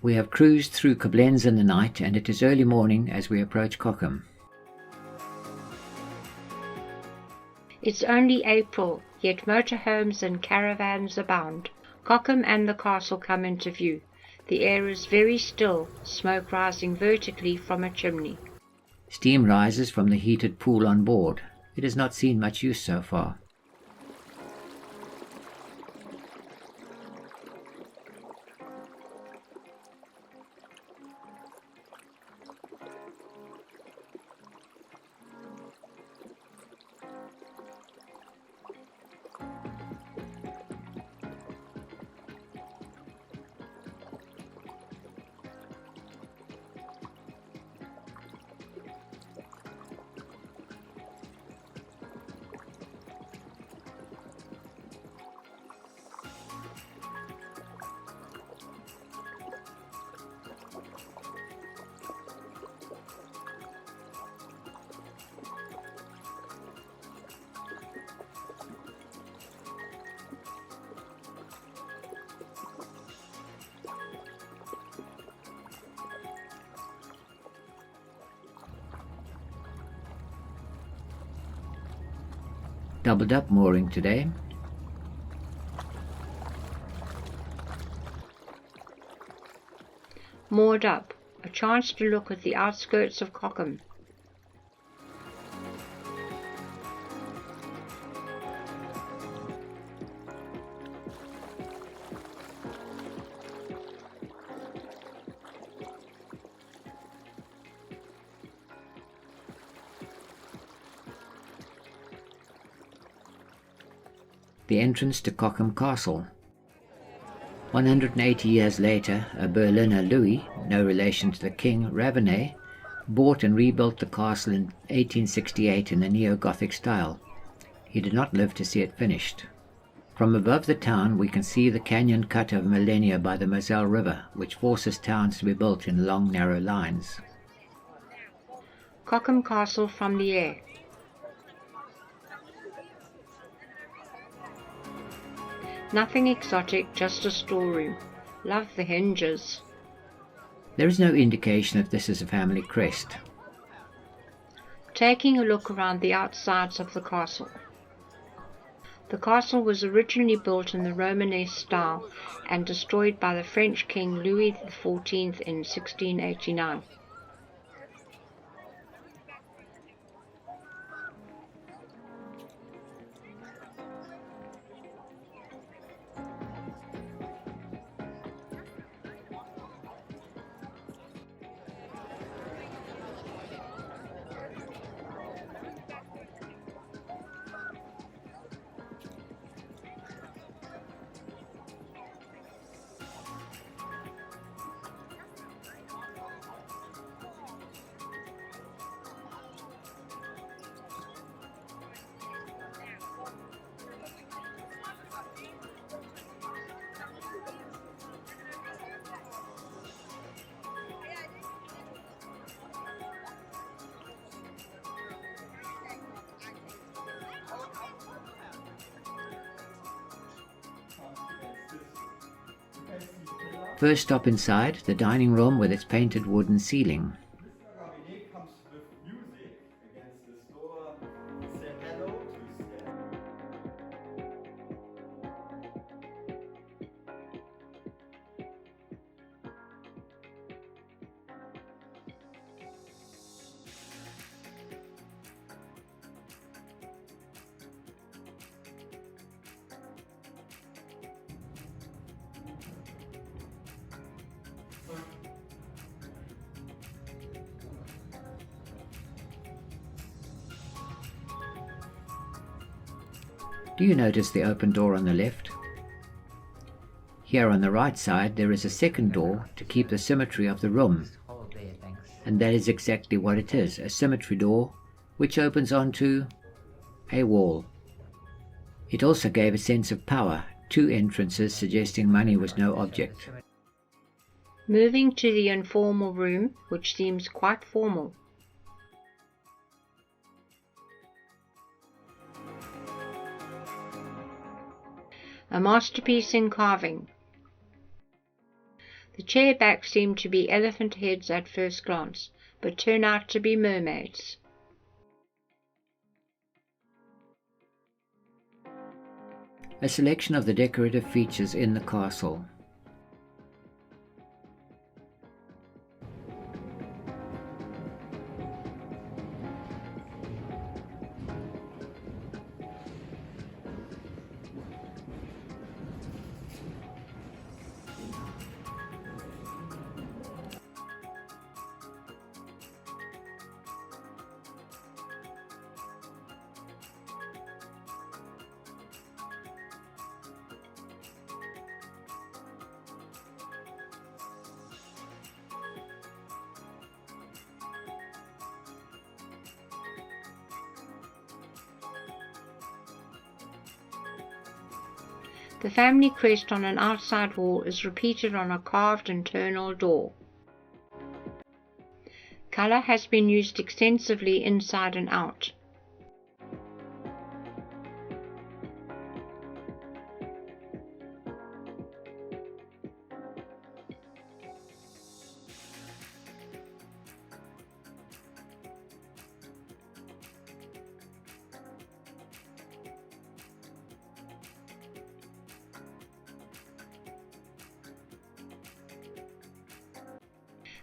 We have cruised through Koblenz in the night, and it is early morning as we approach Cochem. It's only April, yet motorhomes and caravans abound. Cochem and the castle come into view. The air is very still, smoke rising vertically from a chimney. Steam rises from the heated pool on board. It has not seen much use so far. Doubled up mooring today. Moored up, a chance to look at the outskirts of Cochem. The entrance to Cochem Castle. 180 years later, a Berliner Louis, no relation to the king, Ravenel, bought and rebuilt the castle in 1868 in the neo-Gothic style. He did not live to see it finished. From above the town we can see the canyon cut over millennia by the Moselle River, which forces towns to be built in long narrow lines. Cochem Castle from the air. Nothing exotic, just a storeroom. Love the hinges. There is no indication that this is a family crest. Taking a look around the outsides of the castle. The castle was originally built in the Romanesque style and destroyed by the French King Louis XIV in 1689. First stop inside, the dining room with its painted wooden ceiling. Do you notice the open door on the left? Here on the right side there is a second door to keep the symmetry of the room. And that is exactly what it is, a symmetry door which opens onto a wall. It also gave a sense of power, two entrances suggesting money was no object. Moving to the informal room, which seems quite formal. A masterpiece in carving. The chair backs seem to be elephant heads at first glance, but turn out to be mermaids. A selection of the decorative features in the castle. The family crest on an outside wall is repeated on a carved internal door. Colour has been used extensively inside and out.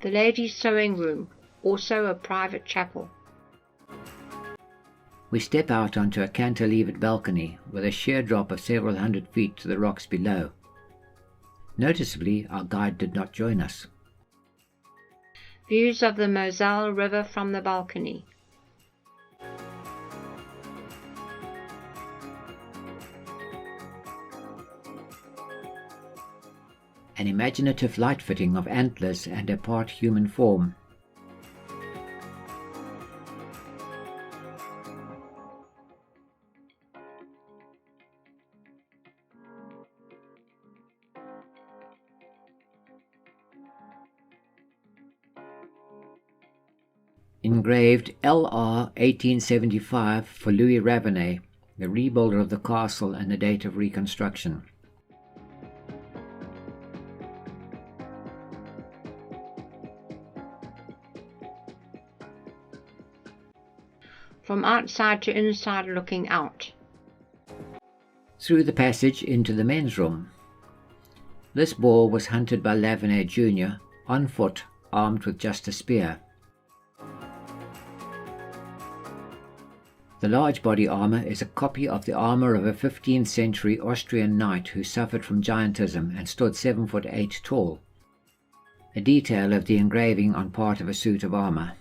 The ladies' sewing room, also a private chapel. We step out onto a cantilevered balcony with a sheer drop of several hundred feet to the rocks below. Noticeably, our guide did not join us. Views of the Moselle River from the balcony. An imaginative light fitting of antlers and a part human form. Engraved LR 1875 for Louis Ravenet, the rebuilder of the castle, and the date of reconstruction. From outside to inside looking out. Through the passage into the men's room. This boar was hunted by Lavenet Jr. on foot, armed with just a spear. The large body armour is a copy of the armour of a 15th century Austrian knight who suffered from giantism and stood 7'8" tall. A detail of the engraving on part of a suit of armour.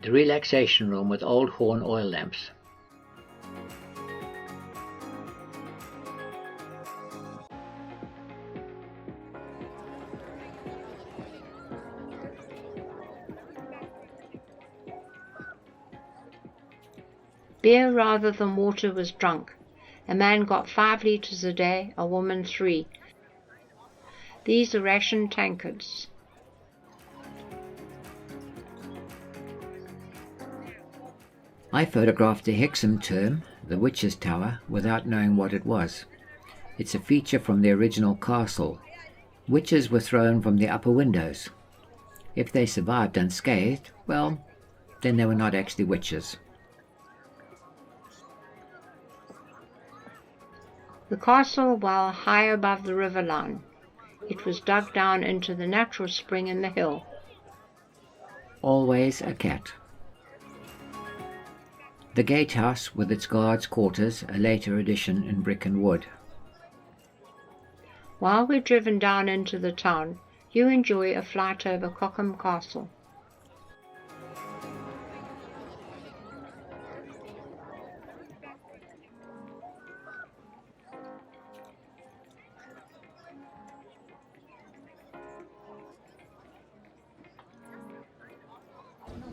The relaxation room with old horn oil lamps. Beer rather than water was drunk. A man got 5 litres a day, a woman 3. These are ration tankards. I photographed the Hexham term, the Witch's Tower, without knowing what it was. It's a feature from the original castle. Witches were thrown from the upper windows. If they survived unscathed, well, then they were not actually witches. The castle well high above the river line. It was dug down into the natural spring in the hill. Always a cat. The gatehouse with its guards' quarters, a later addition in brick and wood. While we're driven down into the town, you enjoy a flight over Cochem Castle.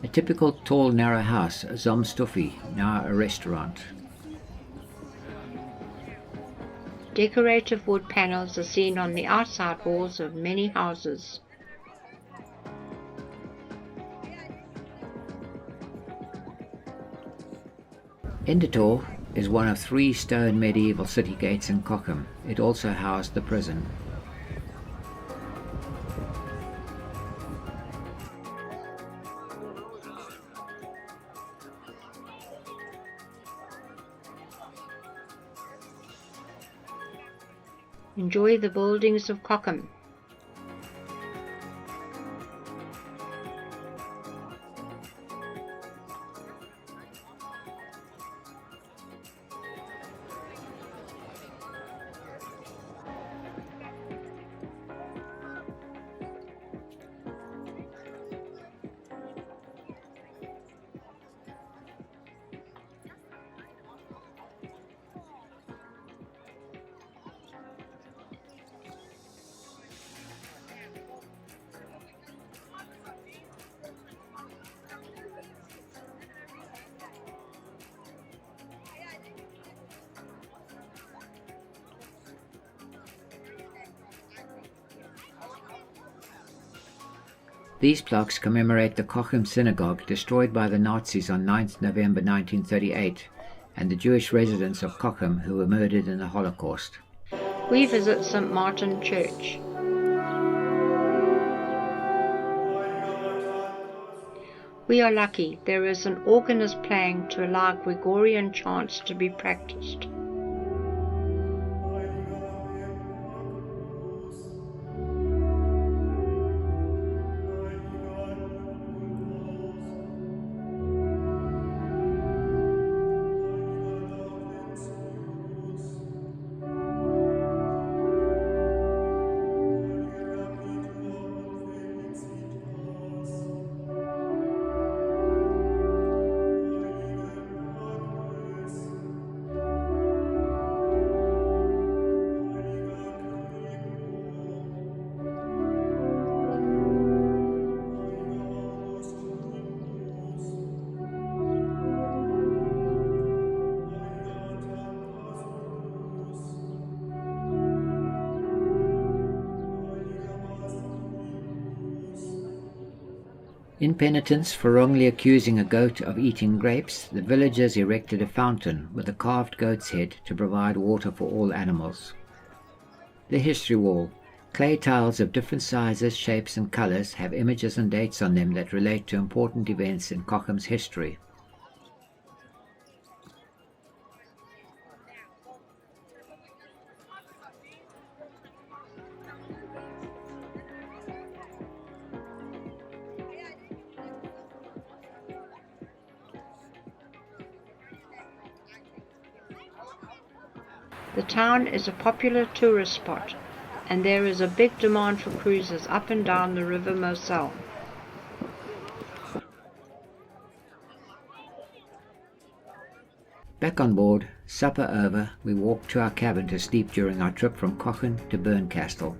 A typical tall narrow house, Zomstuffi, now a restaurant. Decorative wood panels are seen on the outside walls of many houses. In the door, is one of 3 stone medieval city gates in Cochem. It also housed the prison. Enjoy the buildings of Cochem. These plaques commemorate the Cochem synagogue destroyed by the Nazis on 9th November 1938 and the Jewish residents of Cochem who were murdered in the Holocaust. We visit St. Martin Church. We are lucky there is an organist playing to allow Gregorian chants to be practiced. In penitence for wrongly accusing a goat of eating grapes, the villagers erected a fountain with a carved goat's head to provide water for all animals. The history wall. Clay tiles of different sizes, shapes and colours have images and dates on them that relate to important events in Cochem's history. The town is a popular tourist spot, and there is a big demand for cruises up and down the River Moselle. Back on board, supper over, we walked to our cabin to sleep during our trip from Cochem to Bernkastel.